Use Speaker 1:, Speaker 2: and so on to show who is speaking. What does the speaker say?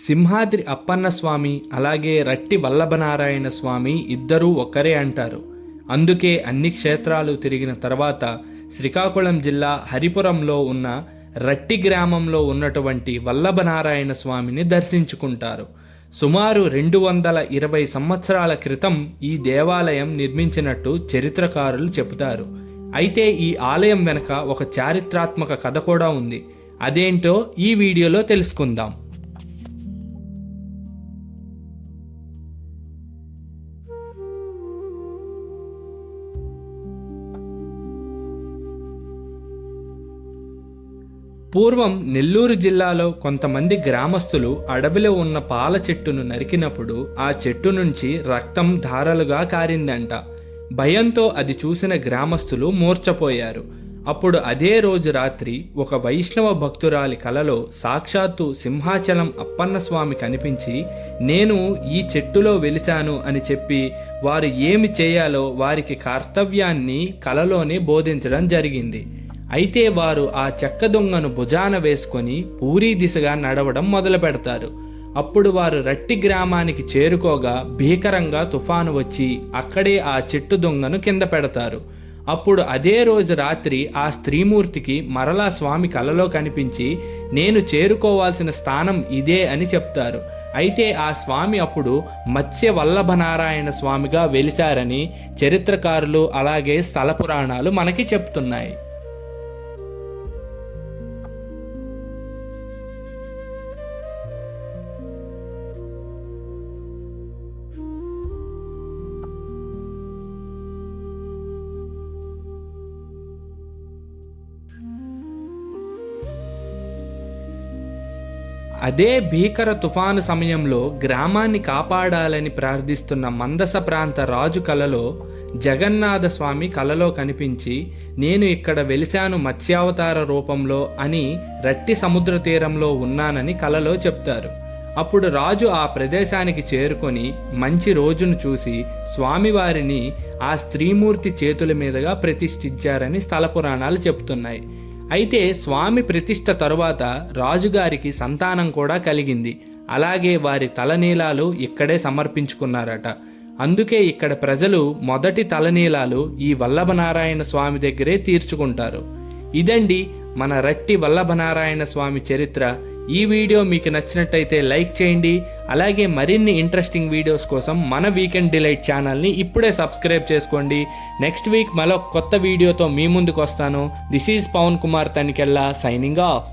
Speaker 1: సింహాద్రి అప్పన్న స్వామి అలాగే రట్టి వల్లభనారాయణ స్వామి ఇద్దరూ ఒకరే అంటారు. అందుకే అన్ని క్షేత్రాలు తిరిగిన తర్వాత శ్రీకాకుళం జిల్లా హరిపురంలో ఉన్న రట్టి గ్రామంలో ఉన్నటువంటి వల్లభనారాయణ స్వామిని దర్శించుకుంటారు. సుమారు 220 సంవత్సరాల క్రితం ఈ దేవాలయం నిర్మించినట్టు చరిత్రకారులు చెబుతారు. అయితే ఈ ఆలయం వెనుక ఒక చారిత్రాత్మక కథ కూడా ఉంది. అదేంటో ఈ వీడియోలో తెలుసుకుందాం. పూర్వం నెల్లూరు జిల్లాలో కొంతమంది గ్రామస్తులు అడవిలో ఉన్న పాల చెట్టును నరికినప్పుడు ఆ చెట్టు నుంచి రక్తం ధారలుగా కారిందంట. భయంతో అది చూసిన గ్రామస్తులు మూర్ఛపోయారు. అప్పుడు అదే రోజు రాత్రి ఒక వైష్ణవ భక్తురాలి కలలో సాక్షాత్తు సింహాచలం అప్పన్న స్వామి కనిపించి, నేను ఈ చెట్టులో వెలిశాను అని చెప్పి వారు ఏమి చేయాలో వారికి కర్తవ్యాన్ని కలలోనే బోధించడం జరిగింది. అయితే వారు ఆ చెక్క దొంగను భుజాన వేసుకొని పూరీ దిశగా నడవడం మొదలు పెడతారు. అప్పుడు వారు రట్టి గ్రామానికి చేరుకోగా భీకరంగా తుఫాను వచ్చి అక్కడే ఆ చెట్టు దొంగను కింద పెడతారు. అప్పుడు అదే రోజు రాత్రి ఆ స్త్రీమూర్తికి మరలా స్వామి కలలో కనిపించి, నేను చేరుకోవాల్సిన స్థానం ఇదే అని చెప్తారు. అయితే ఆ స్వామి అప్పుడు మత్స్య వల్లభనారాయణ స్వామిగా వెలిశారని చరిత్రకారులు అలాగే స్థల పురాణాలు మనకి చెప్తున్నాయి. అదే భీకర తుఫాను సమయంలో గ్రామాన్ని కాపాడాలని ప్రార్థిస్తున్న మందస ప్రాంత రాజు కలలో జగన్నాథ స్వామి కలలో కనిపించి, నేను ఇక్కడ వెలిశాను మత్స్యావతార రూపంలో అని రట్టి సముద్ర తీరంలో ఉన్నానని కలలో చెప్తారు. అప్పుడు రాజు ఆ ప్రదేశానికి చేరుకొని మంచి రోజును చూసి స్వామివారిని ఆ స్త్రీమూర్తి చేతుల మీదుగా ప్రతిష్ఠించారని స్థల పురాణాలు చెప్తున్నాయి. అయితే స్వామి ప్రతిష్ఠ తరువాత రాజుగారికి సంతానం కూడా కలిగింది. అలాగే వారి తలనీలాలు ఇక్కడే సమర్పించుకున్నారట. అందుకే ఇక్కడ ప్రజలు మొదటి తలనీలాలు ఈ వల్లభనారాయణ స్వామి దగ్గరే తీర్చుకుంటారు. ఇదండి మన రట్టి వల్లభనారాయణ స్వామి చరిత్ర. ఈ వీడియో మీకు నచ్చినట్టయితే లైక్ చేయండి. అలాగే మరిన్ని ఇంట్రెస్టింగ్ వీడియోస్ కోసం మన వీకెండ్ డిలైట్ ఛానల్ని ఇప్పుడే సబ్స్క్రైబ్ చేసుకోండి. నెక్స్ట్ వీక్ మరో కొత్త వీడియోతో మీ ముందుకు వస్తాను. This is Pavan Kumar Tanikella signing of.